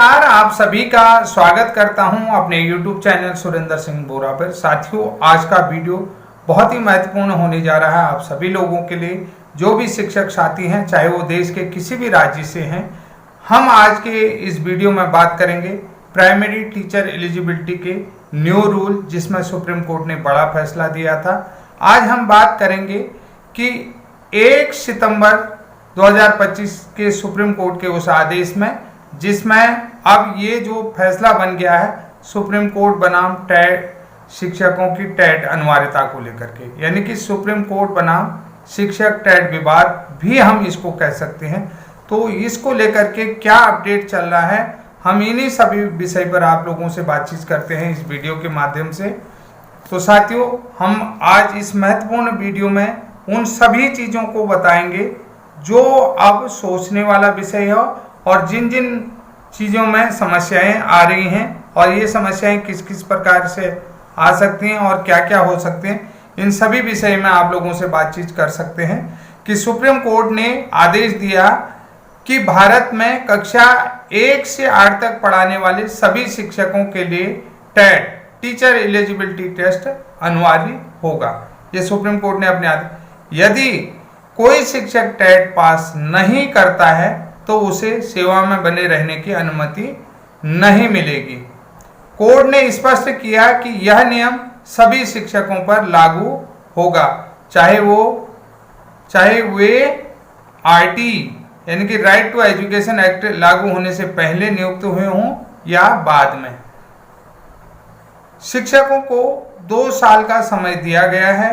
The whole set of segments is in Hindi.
नमस्कार, आप सभी का स्वागत करता हूं अपने YouTube चैनल सुरेंद्र सिंह बोरा पर। साथियों, आज का वीडियो बहुत ही महत्वपूर्ण होने जा रहा है आप सभी लोगों के लिए, जो भी शिक्षक साथी हैं, चाहे वो देश के किसी भी राज्य से हैं। हम आज के इस वीडियो में बात करेंगे प्राइमरी टीचर एलिजिबिलिटी के न्यू रूल, जिसमें सुप्रीम कोर्ट ने बड़ा फैसला दिया था। आज हम बात करेंगे कि 1 सितंबर 2025 के सुप्रीम कोर्ट के उस आदेश में, जिसमें अब ये जो फैसला बन गया है सुप्रीम कोर्ट बनाम टेट शिक्षकों की टेट अनिवार्यता को लेकर के, यानी कि सुप्रीम कोर्ट बनाम शिक्षक टेट विवाद भी हम इसको कह सकते हैं। तो इसको लेकर के क्या अपडेट चल रहा है, हम इन्हीं सभी विषय पर आप लोगों से बातचीत करते हैं इस वीडियो के माध्यम से। तो साथियों, हम आज इस महत्वपूर्ण वीडियो में उन सभी चीज़ों को बताएंगे जो अब सोचने वाला विषय है, और जिन जिन चीज़ों में समस्याएं आ रही हैं और ये समस्याएं किस किस प्रकार से आ सकती हैं और क्या क्या हो सकते हैं, इन सभी विषय में आप लोगों से बातचीत कर सकते हैं। कि सुप्रीम कोर्ट ने आदेश दिया कि भारत में कक्षा 1 से 8 तक पढ़ाने वाले सभी शिक्षकों के लिए टेट टीचर एलिजिबिलिटी टेस्ट अनिवार्य होगा। ये सुप्रीम कोर्ट ने अपने आदेश, यदि कोई शिक्षक टेट पास नहीं करता है तो उसे सेवा में बने रहने की अनुमति नहीं मिलेगी। कोर्ट ने स्पष्ट किया कि यह नियम सभी शिक्षकों पर लागू होगा, चाहे वे आरटी यानी कि राइट टू एजुकेशन एक्ट लागू होने से पहले नियुक्त हुए हों या बाद में। शिक्षकों को 2 साल का समय दिया गया है।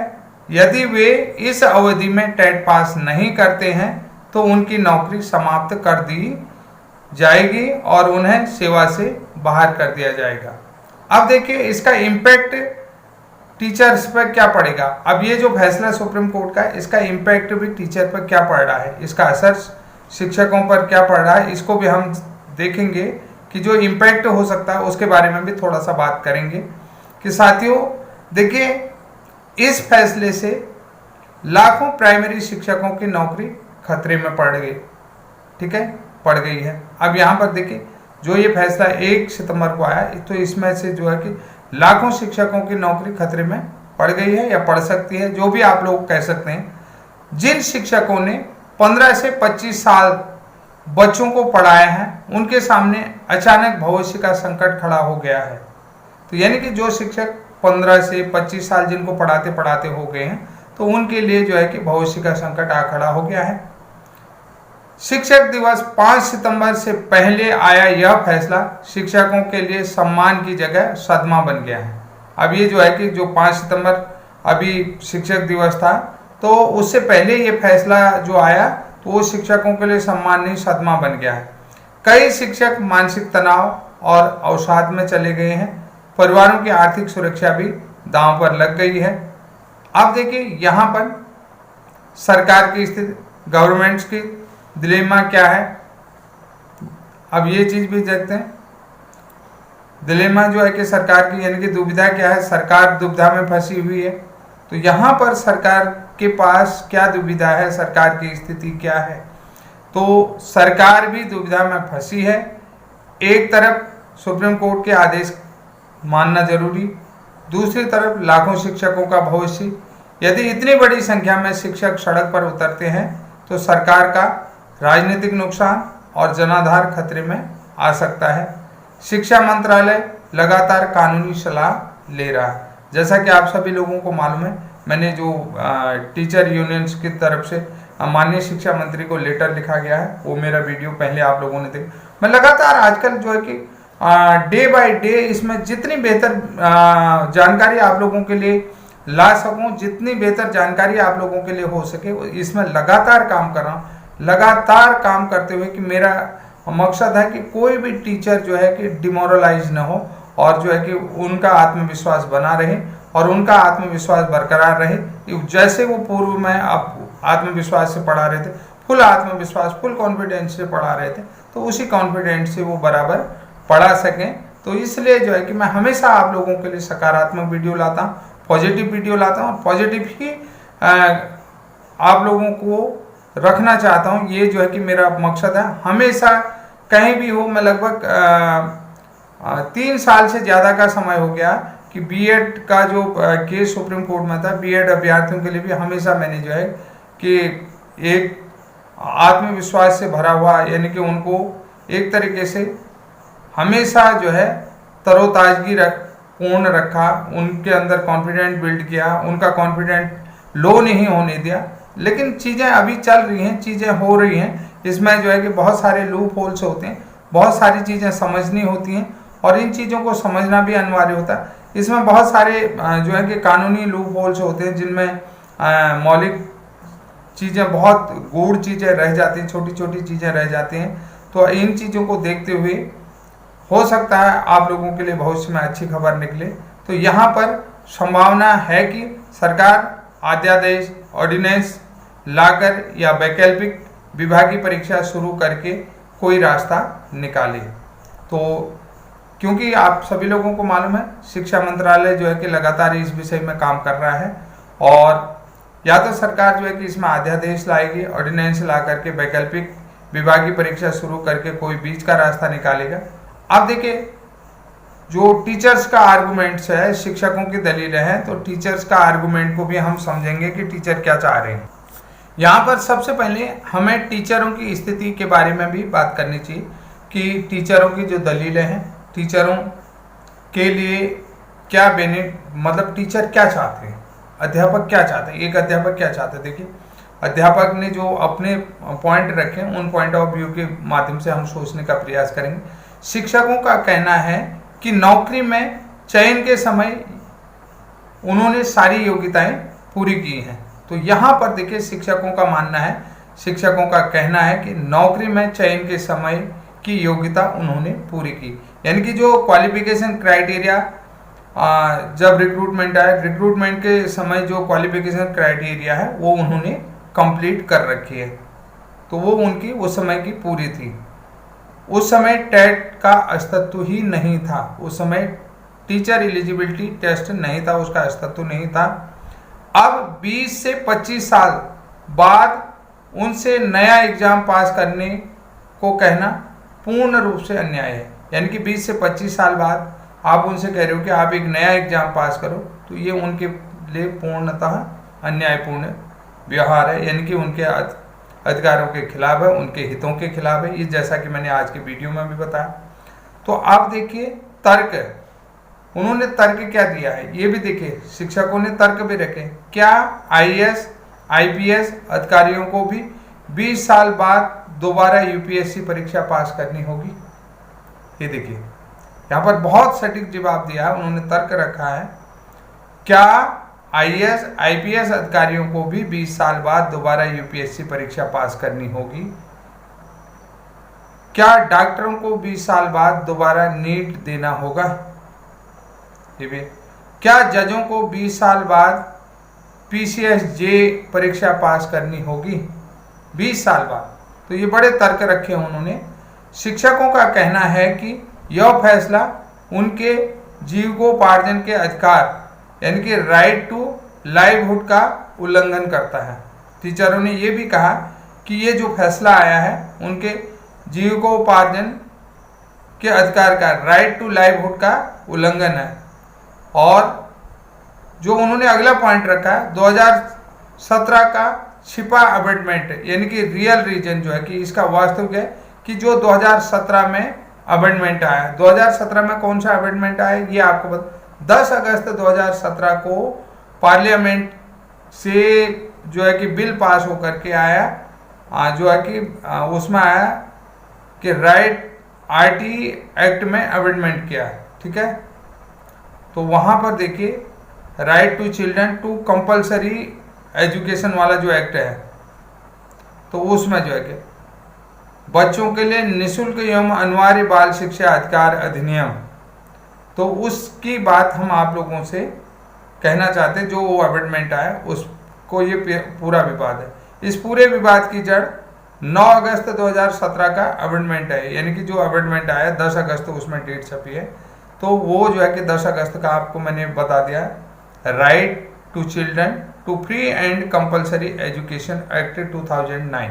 यदि वे इस अवधि में टेट पास नहीं करते हैं तो उनकी नौकरी समाप्त कर दी जाएगी और उन्हें सेवा से बाहर कर दिया जाएगा। अब देखिए, इसका इम्पैक्ट टीचर्स पर क्या पड़ेगा। अब ये जो फैसला सुप्रीम कोर्ट का है, इसका इम्पैक्ट भी टीचर पर क्या पड़ रहा है, इसका असर शिक्षकों पर क्या पड़ रहा है, इसको भी हम देखेंगे कि जो इम्पैक्ट हो सकता है उसके बारे में भी थोड़ा सा बात करेंगे। कि साथियों देखिए, इस फैसले से लाखों प्राइमरी शिक्षकों की नौकरी खतरे में पड़ गई, ठीक है, पड़ गई है। अब यहाँ पर देखिए, जो ये फैसला 1 सितंबर को आया, तो इसमें से जो है कि लाखों शिक्षकों की नौकरी खतरे में पड़ गई है या पड़ सकती है, जो भी आप लोग कह सकते हैं। जिन शिक्षकों ने 15 से 25 साल बच्चों को पढ़ाया है, उनके सामने अचानक भविष्य का संकट खड़ा हो गया है। तो यानी कि जो शिक्षक 15 से 25 साल जिनको पढ़ाते पढ़ाते हो गए हैं, तो उनके लिए जो है कि भविष्य का संकट आ खड़ा हो गया है। शिक्षक दिवस 5 सितंबर से पहले आया यह फैसला शिक्षकों के लिए सम्मान की जगह सदमा बन गया है। अब ये जो है कि जो 5 सितंबर अभी शिक्षक दिवस था, तो उससे पहले ये फैसला जो आया तो वो शिक्षकों के लिए सम्मान नहीं, सदमा बन गया है। कई शिक्षक मानसिक तनाव और अवसाद में चले गए हैं। परिवारों की आर्थिक सुरक्षा भी दांव पर लग गई है। अब देखिए, यहाँ पर सरकार की स्थिति, गवर्नमेंट्स की दिलेमा क्या है, अब ये चीज भी देखते हैं। दिलेमा जो है कि सरकार की, यानी कि दुविधा क्या है, सरकार दुविधा में फंसी हुई है। तो यहाँ पर सरकार के पास क्या दुविधा है, सरकार की स्थिति क्या है। तो सरकार भी दुविधा में फंसी है। एक तरफ सुप्रीम कोर्ट के आदेश मानना जरूरी, दूसरी तरफ लाखों शिक्षकों का भविष्य। यदि इतनी बड़ी संख्या में शिक्षक सड़क पर उतरते हैं तो सरकार का राजनीतिक नुकसान और जनाधार खतरे में आ सकता है। शिक्षा मंत्रालय लगातार कानूनी सलाह ले रहा है। जैसा कि आप सभी लोगों को मालूम है, मैंने जो टीचर यूनियंस की तरफ से माननीय शिक्षा मंत्री को लेटर लिखा गया है, वो मेरा वीडियो पहले आप लोगों ने देखा। मैं लगातार आजकल जो है कि डे बाय डे इसमें जितनी बेहतर जानकारी आप लोगों के लिए ला सकूं, जितनी बेहतर जानकारी आप लोगों के लिए हो सके, इसमें लगातार काम कर रहा हूं। लगातार काम करते हुए कि मेरा मकसद है कि कोई भी टीचर जो है कि डिमोरलाइज न हो, और जो है कि उनका आत्मविश्वास बना रहे और उनका आत्मविश्वास बरकरार रहे। जैसे वो पूर्व में आप आत्मविश्वास से पढ़ा रहे थे, फुल आत्मविश्वास, फुल कॉन्फिडेंस से पढ़ा रहे थे, तो उसी कॉन्फिडेंस से वो बराबर पढ़ा सकें। तो इसलिए जो है कि मैं हमेशा आप लोगों के लिए सकारात्मक वीडियो लाता हूँ, पॉजिटिव वीडियो लाता हूँ, और पॉजिटिव ही आप लोगों को रखना चाहता हूँ। ये जो है कि मेरा मकसद है। हमेशा कहीं भी हो, मैं लगभग 3 साल से ज़्यादा का समय हो गया कि बीएड का जो केस सुप्रीम कोर्ट में था, बीएड अभ्यर्थियों के लिए भी हमेशा मैंने जो है कि एक आत्मविश्वास से भरा हुआ, यानी कि उनको एक तरीके से हमेशा जो है तरोताजगी पूर्ण रखा, उनके अंदर कॉन्फिडेंट बिल्ड किया, उनका कॉन्फिडेंट लो नहीं होने दिया। लेकिन चीज़ें अभी चल रही हैं, चीज़ें हो रही हैं, इसमें जो है कि बहुत सारे लूप होल्स होते हैं, बहुत सारी चीज़ें समझनी होती हैं और इन चीज़ों को समझना भी अनिवार्य होता है। इसमें बहुत सारे जो है कि कानूनी लूप होल्स होते हैं जिनमें मौलिक चीज़ें, बहुत गूढ़ चीज़ें रह जाती हैं, छोटी छोटी चीज़ें रह जाती हैं। तो इन चीज़ों को देखते हुए हो सकता है आप लोगों के लिए भविष्य में अच्छी खबर निकले। तो यहाँ पर संभावना है कि सरकार अध्यादेश, ऑर्डिनेंस लाकर या वैकल्पिक विभागीय परीक्षा शुरू करके कोई रास्ता निकाले। तो क्योंकि आप सभी लोगों को मालूम है शिक्षा मंत्रालय जो है कि लगातार इस विषय में काम कर रहा है और या तो सरकार जो है कि इसमें अध्यादेश लाएगी, ऑर्डिनेंस ला करके वैकल्पिक विभागीय परीक्षा शुरू करके कोई बीच का रास्ता निकालेगा। अब देखिए, जो टीचर्स का आर्गुमेंट्स है, शिक्षकों की दलीलें हैं, तो टीचर्स का आर्गुमेंट को भी हम समझेंगे कि टीचर क्या चाह रहे हैं। यहाँ पर सबसे पहले हमें टीचरों की स्थिति के बारे में भी बात करनी चाहिए कि टीचरों की जो दलीलें हैं, टीचरों के लिए क्या मतलब टीचर क्या चाहते हैं, अध्यापक क्या चाहते हैं, एक अध्यापक क्या चाहते हैं। देखिए, अध्यापक ने जो अपने पॉइंट रखे हैं, उन पॉइंट ऑफ व्यू के माध्यम से हम सोचने का प्रयास करेंगे। शिक्षकों का कहना है कि नौकरी में चयन के समय उन्होंने सारी योग्यताएं पूरी की हैं। तो यहाँ पर देखिए, शिक्षकों का मानना है, शिक्षकों का कहना है कि नौकरी में चयन के समय की योग्यता उन्होंने पूरी की, यानी कि जो क्वालिफिकेशन क्राइटेरिया जब रिक्रूटमेंट आया, रिक्रूटमेंट के समय जो क्वालिफिकेशन क्राइटेरिया है वो उन्होंने कंप्लीट कर रखी है। तो वो उनकी उस समय की पूरी थी। उस समय टेट का अस्तित्व ही नहीं था, उस समय टीचर एलिजिबिलिटी टेस्ट नहीं था, उसका अस्तित्व नहीं था। अब 20 से 25 साल बाद उनसे नया एग्जाम पास करने को कहना पूर्ण रूप से अन्याय है। यानी कि 20 से 25 साल बाद आप उनसे कह रहे हो कि आप एक नया एग्जाम पास करो, तो ये उनके लिए पूर्णतः अन्यायपूर्ण व्यवहार है, यानी कि उनके अधिकारों के खिलाफ है, उनके हितों के खिलाफ है, ये जैसा कि मैंने आज के वीडियो में भी बताया। तो आप देखिए तर्क, उन्होंने तर्क क्या दिया है ये भी देखिए, शिक्षकों ने तर्क भी रखे। क्या आईएएस आईपीएस अधिकारियों को भी 20 साल बाद दोबारा यूपीएससी परीक्षा पास करनी होगी? ये देखिए, यहाँ पर बहुत सटीक जवाब दिया है, उन्होंने तर्क रखा है। क्या आईएएस आईपीएस अधिकारियों को भी 20 साल बाद दोबारा यूपीएससी परीक्षा पास करनी होगी? क्या डॉक्टरों को 20 साल बाद दोबारा नीट देना होगा? ये भी। क्या जजों को 20 साल बाद पीसीएसजे परीक्षा पास करनी होगी 20 साल बाद? तो ये बड़े तर्क रखे उन्होंने। शिक्षकों का कहना है कि यह फैसला उनके जीविकोपार्जन के अधिकार यानी कि राइट टू लाइवहुड का उल्लंघन करता है। टीचरों ने यह भी कहा कि ये जो फैसला आया है उनके जीविकोपार्जन के अधिकार का, राइट टू लाइवहुड का उल्लंघन है। और जो उन्होंने अगला पॉइंट रखा है 2017 का छिपा अमेंडमेंट, यानी कि रियल रीजन जो है कि इसका वास्तविक है कि जो 2017 में अमेंडमेंट आया, 2017 में कौन सा अमेंडमेंट आया ये आपको बता। 10 अगस्त 2017 को पार्लियामेंट से जो है कि बिल पास होकर के आया, जो है कि उसमें आया कि राइट आरटी एक्ट में अमेंडमेंट किया, ठीक है। तो वहां पर देखिए right to children to compulsory education वाला जो एक्ट है, तो उसमें जो है कि बच्चों के लिए निःशुल्क एवं अनिवार्य बाल शिक्षा अधिकार अधिनियम, तो उसकी बात हम आप लोगों से कहना चाहते हैं। जो वो अमेंडमेंट आया उसको ये पूरा विवाद है। इस पूरे विवाद की जड़ 9 अगस्त 2017 का अमेंडमेंट है, यानी कि जो अमेंडमेंट आया 10 अगस्त उसमें डेट छपी है, तो वो जो है कि 10 अगस्त का आपको मैंने बता दिया। Right to children to free and compulsory education act 2009।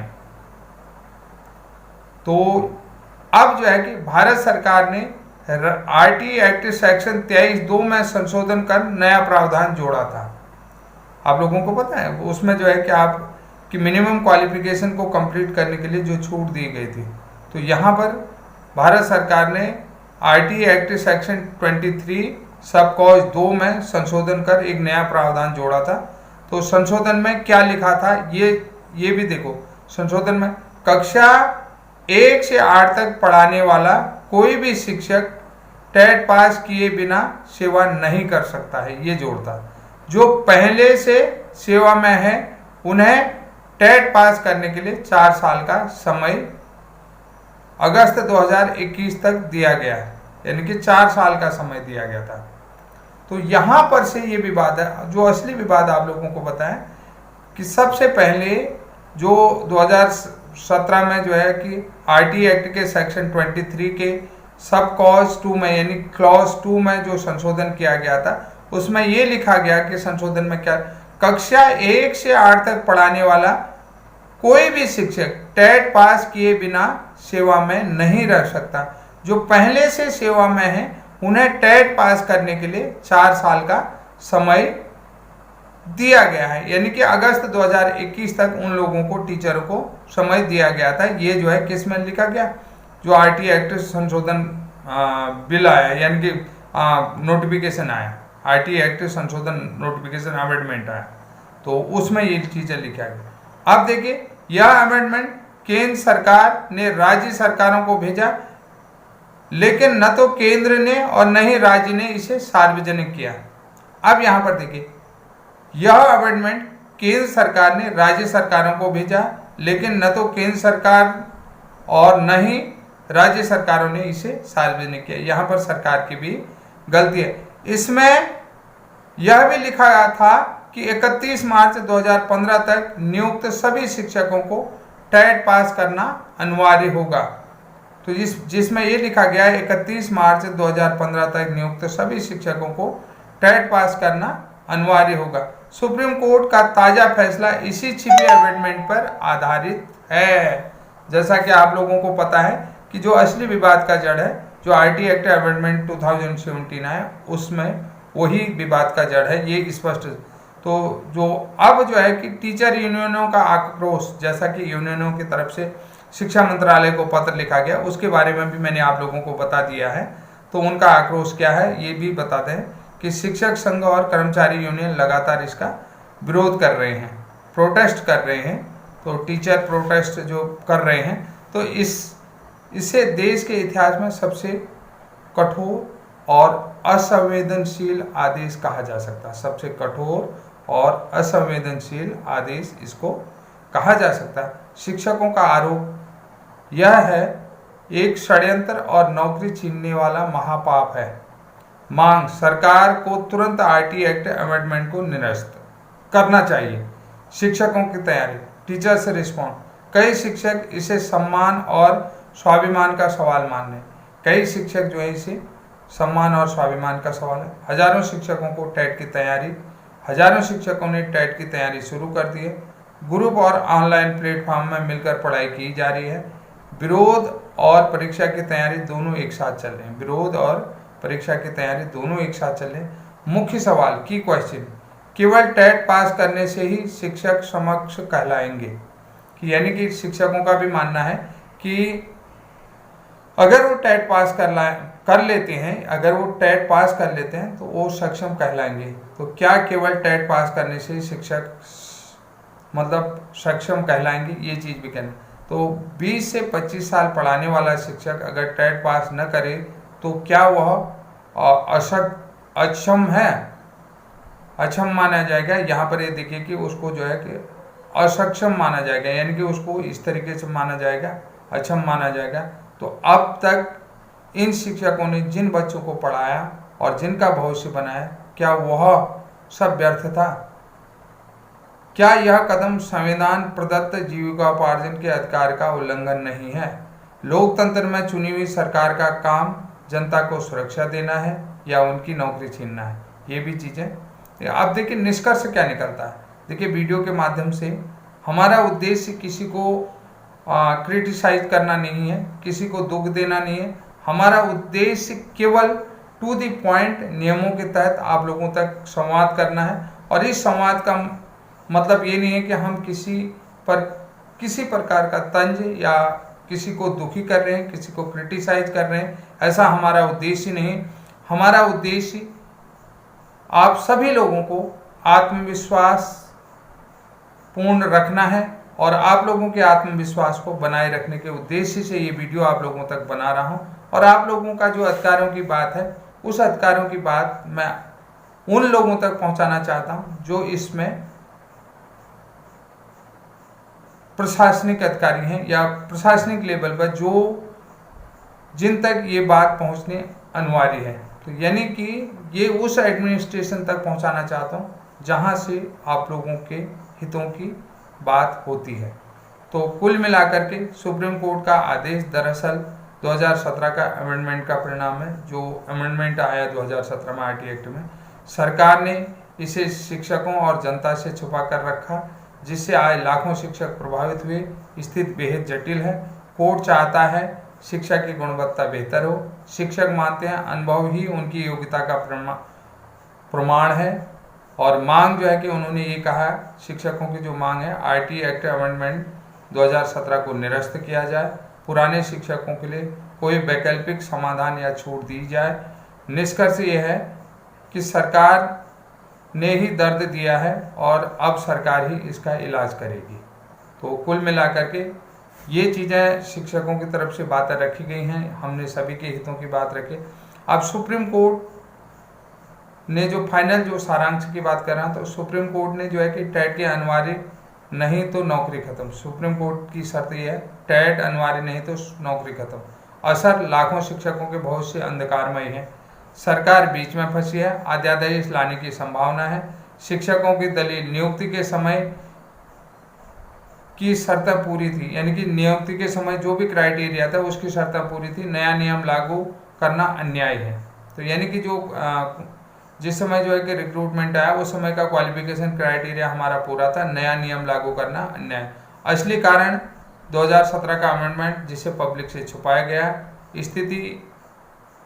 तो अब जो है कि भारत सरकार ने आरटी एक्ट सेक्शन 23(2) में संशोधन कर नया प्रावधान जोड़ा था। आप लोगों को पता है उसमें जो है कि आप कि मिनिमम क्वालिफिकेशन को कंप्लीट करने के लिए जो छूट दी गई थी, तो यहाँ पर भारत सरकार ने RT act section 23 sub clause 2 में संशोधन कर एक नया प्रावधान जोड़ा था। तो संशोधन में क्या लिखा था ये भी देखो। संशोधन में कक्षा 1 से 8 तक पढ़ाने वाला कोई भी शिक्षक टेट पास किए बिना सेवा नहीं कर सकता है, ये जोड़ता। जो पहले से सेवा में है उन्हें टेट पास करने के लिए 4 साल का समय अगस्त 2021 तक दिया गया है, यानी कि 4 साल का समय दिया गया था। तो यहां पर से ये विवाद है, जो असली विवाद आप लोगों को बताएं कि सबसे पहले जो 2017 में जो है कि आरटी एक्ट के सेक्शन 23 के सब क्लॉज 2 में यानी क्लॉज 2 में जो संशोधन किया गया था, उसमें ये लिखा गया कि संशोधन में क्या, कक्षा 1 से 8 तक पढ़ाने वाला कोई भी शिक्षक टेट पास किए बिना सेवा में नहीं रह सकता। जो पहले से सेवा में है उन्हें टेट पास करने के लिए 4 साल का समय दिया गया है, यानी कि अगस्त 2021 तक उन लोगों को, टीचरों को समय दिया गया था। ये जो है किस में लिखा गया, जो आरटी एक्ट संशोधन बिल आया, यानी कि नोटिफिकेशन आया, आरटी एक्ट संशोधन नोटिफिकेशन अमेंडमेंट आया, तो उसमें ये चीजें लिखा गया। अब देखिए, यह अमेंडमेंट केंद्र सरकार ने राज्य सरकारों को भेजा, लेकिन न तो केंद्र ने और न ही राज्य ने इसे सार्वजनिक किया। अब यहां पर देखिए, यह अमेंडमेंट केंद्र सरकार ने राज्य सरकारों को भेजा, लेकिन न तो केंद्र सरकार और न ही राज्य सरकारों ने इसे सार्वजनिक किया। यहां पर सरकार की भी गलती है। इसमें यह भी लिखा गया था कि 31 मार्च 2015 तक नियुक्त सभी शिक्षकों को टेट पास करना अनिवार्य होगा। तो जिसमें ये लिखा गया है 31 मार्च 2015 तक नियुक्त सभी शिक्षकों को टेट पास करना अनिवार्य होगा। सुप्रीम कोर्ट का ताजा फैसला इसी छिपे अमेंडमेंट पर आधारित है। जैसा कि आप लोगों को पता है कि जो असली विवाद का जड़ है, जो आरटी एक्ट अमेंडमेंट 2017 है, उसमें वही विवाद का जड़ है, ये स्पष्ट। तो जो अब जो है कि टीचर यूनियनों का आक्रोश, जैसा कि यूनियनों की तरफ से शिक्षा मंत्रालय को पत्र लिखा गया, उसके बारे में भी मैंने आप लोगों को बता दिया है। तो उनका आक्रोश क्या है ये भी बताते हैं कि शिक्षक संघ और कर्मचारी यूनियन लगातार इसका विरोध कर रहे हैं, प्रोटेस्ट कर रहे हैं। तो टीचर प्रोटेस्ट जो कर रहे हैं, तो इसे देश के इतिहास में सबसे कठोर और असंवेदनशील आदेश कहा जा सकता है। सबसे कठोर और असंवेदनशील आदेश इसको कहा जा सकता है। शिक्षकों का आरोप यह है एक षड्यंत्र और नौकरी छीनने वाला महापाप है। मांग, सरकार को तुरंत आरटी एक्ट अमेंडमेंट को निरस्त करना चाहिए। शिक्षकों की तैयारी, टीचर से रिस्पॉन्ड। कई शिक्षक इसे सम्मान और स्वाभिमान का सवाल मान रहे हैं। कई शिक्षक जो है इसे सम्मान और स्वाभिमान का सवाल है। हजारों शिक्षकों को टेट की तैयारी, हजारों शिक्षकों ने टेट की तैयारी शुरू कर दी है। ग्रुप और ऑनलाइन प्लेटफॉर्म में मिलकर पढ़ाई की जा रही है। विरोध और परीक्षा की तैयारी दोनों एक साथ चल रहे हैं। विरोध और परीक्षा की तैयारी दोनों एक साथ चल रहे हैं। मुख्य सवाल की क्वेश्चन, केवल टेट पास करने से ही शिक्षक समक्ष कहलाएंगे, कि यानी कि शिक्षकों का भी मानना है कि अगर वो टेट पास कर लेते हैं, अगर वो टेट पास कर लेते हैं तो वो सक्षम कहलाएंगे। तो क्या केवल टेट पास करने से शिक्षक मतलब सक्षम कहलाएंगे, ये चीज भी कहना। तो 20 से 25 साल पढ़ाने वाला शिक्षक अगर टेट पास न करे तो क्या वह अक्षम है, अक्षम माना जाएगा। यहाँ पर ये देखिए कि उसको जो है कि असक्षम माना जाएगा, यानी कि उसको इस तरीके से माना जाएगा, अक्षम माना जाएगा। तो अब तक इन शिक्षकों ने जिन बच्चों को पढ़ाया और जिनका भविष्य बनाया, क्या वह सब व्यर्थ था? क्या यह कदम संविधान प्रदत्त जीविकोपार्जन के अधिकार का उल्लंघन नहीं है? लोकतंत्र में चुनी हुई सरकार का काम जनता को सुरक्षा देना है या उनकी नौकरी छीनना है? ये भी चीजें। अब देखिए निष्कर्ष क्या निकलता है। देखिए वीडियो के माध्यम से हमारा उद्देश्य किसी को क्रिटिसाइज करना नहीं है, किसी को दुख देना नहीं है। हमारा उद्देश्य केवल टू द पॉइंट नियमों के तहत आप लोगों तक संवाद करना है। और इस संवाद का मतलब ये नहीं है कि हम किसी प्रकार का तंज या किसी को दुखी कर रहे हैं, किसी को क्रिटिसाइज कर रहे हैं, ऐसा हमारा उद्देश्य नहीं। हमारा उद्देश्य आप सभी लोगों को आत्मविश्वास पूर्ण रखना है और आप लोगों के आत्मविश्वास को बनाए रखने के उद्देश्य से ये वीडियो आप लोगों तक बना रहा हूं। और आप लोगों का जो अधिकारों की बात है, उस अधिकारों की बात मैं उन लोगों तक पहुंचाना चाहता हूं जो इसमें प्रशासनिक अधिकारी हैं या प्रशासनिक लेवल पर जिन तक ये बात पहुंचनी अनिवार्य है। तो यानी कि ये उस एडमिनिस्ट्रेशन तक पहुंचाना चाहता हूं जहां से आप लोगों के हितों की बात होती है। तो कुल मिलाकर के सुप्रीम कोर्ट का आदेश दरअसल 2017 का अमेंडमेंट का परिणाम है। जो अमेंडमेंट आया 2017 में आईटी एक्ट में, सरकार ने इसे शिक्षकों और जनता से छुपा कर रखा, जिससे आज लाखों शिक्षक प्रभावित हुए। स्थिति बेहद जटिल है। कोर्ट चाहता है शिक्षा की गुणवत्ता बेहतर हो। शिक्षक मानते हैं अनुभव ही उनकी योग्यता का प्रमाण है। और मांग जो है कि उन्होंने ये कहा, शिक्षकों की जो मांग है, आईटी एक्ट अमेंडमेंट 2017 को निरस्त किया जाए, पुराने शिक्षकों के लिए कोई वैकल्पिक समाधान या छूट दी जाए। निष्कर्ष ये है कि सरकार ने ही दर्द दिया है और अब सरकार ही इसका इलाज करेगी। तो कुल मिलाकर के ये चीज़ें शिक्षकों की तरफ से बातें रखी गई हैं, हमने सभी के हितों की बात रखी। अब सुप्रीम कोर्ट ने जो फाइनल जो सारांश की बात कर रहा है, तो सुप्रीम कोर्ट ने जो है कि टेट के अनिवार्य नहीं तो नौकरी खत्म। सुप्रीम कोर्ट की शर्त यह है, टेट अनिवार्य नहीं तो नौकरी खत्म। असर लाखों शिक्षकों के भविष्य अंधकारमय है। सरकार बीच में फंसी है, अध्यादेश लाने की संभावना है। शिक्षकों की दलील नियुक्ति के समय की शर्तें पूरी थी, यानी कि नियुक्ति के समय जो भी क्राइटेरिया था उसकी शर्तें पूरी थी। नया नियम लागू करना अन्याय है। तो यानी कि जिस समय जो है कि रिक्रूटमेंट आया उस समय का क्वालिफिकेशन क्राइटेरिया हमारा पूरा था, नया नियम लागू करना अन्याय। असली कारण 2017 का अमेंडमेंट जिसे पब्लिक से छुपाया गया। स्थिति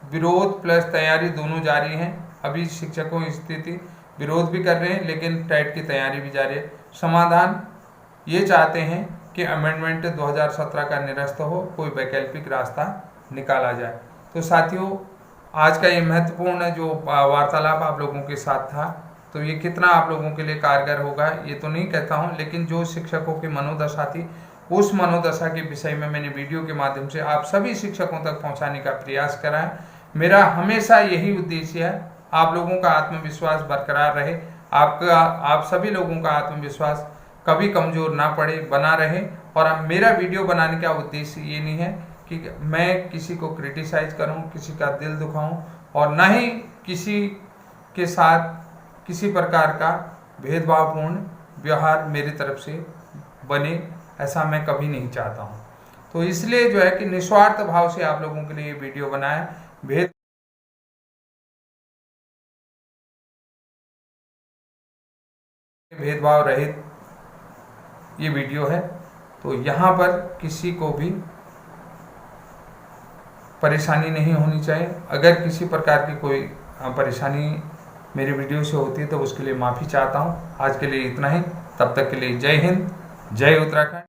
विरोध प्लस तैयारी दोनों जारी हैं। अभी शिक्षकों की स्थिति विरोध भी कर रहे हैं, लेकिन टेट की तैयारी भी जारी है। समाधान ये चाहते हैं कि अमेंडमेंट 2017 का निरस्त हो, कोई वैकल्पिक रास्ता निकाला जाए। तो साथियों, आज का ये महत्वपूर्ण जो वार्तालाप आप लोगों के साथ था, तो ये कितना आप लोगों के लिए कारगर होगा ये तो नहीं कहता हूँ, लेकिन जो शिक्षकों की मनोदशा थी उस मनोदशा के विषय में मैंने वीडियो के माध्यम से आप सभी शिक्षकों तक पहुँचाने का प्रयास करा है। मेरा हमेशा यही उद्देश्य है, आप लोगों का आत्मविश्वास बरकरार रहे, आप सभी लोगों का आत्मविश्वास कभी कमज़ोर ना पड़े, बना रहे। और मेरा वीडियो बनाने का उद्देश्य ये नहीं है कि मैं किसी को क्रिटिसाइज करूं, किसी का दिल दुखाऊं, और ना ही किसी के साथ किसी प्रकार का भेदभावपूर्ण व्यवहार मेरी तरफ से बने, ऐसा मैं कभी नहीं चाहता हूं। तो इसलिए जो है कि निस्वार्थ भाव से आप लोगों के लिए ये वीडियो बनाया। भेदभाव रहित ये वीडियो है। तो यहाँ पर किसी को भी परेशानी नहीं होनी चाहिए। अगर किसी प्रकार की कोई परेशानी मेरी वीडियो से होती है तो उसके लिए माफ़ी चाहता हूँ। आज के लिए इतना ही, तब तक के लिए जय हिंद, जय उत्तराखंड।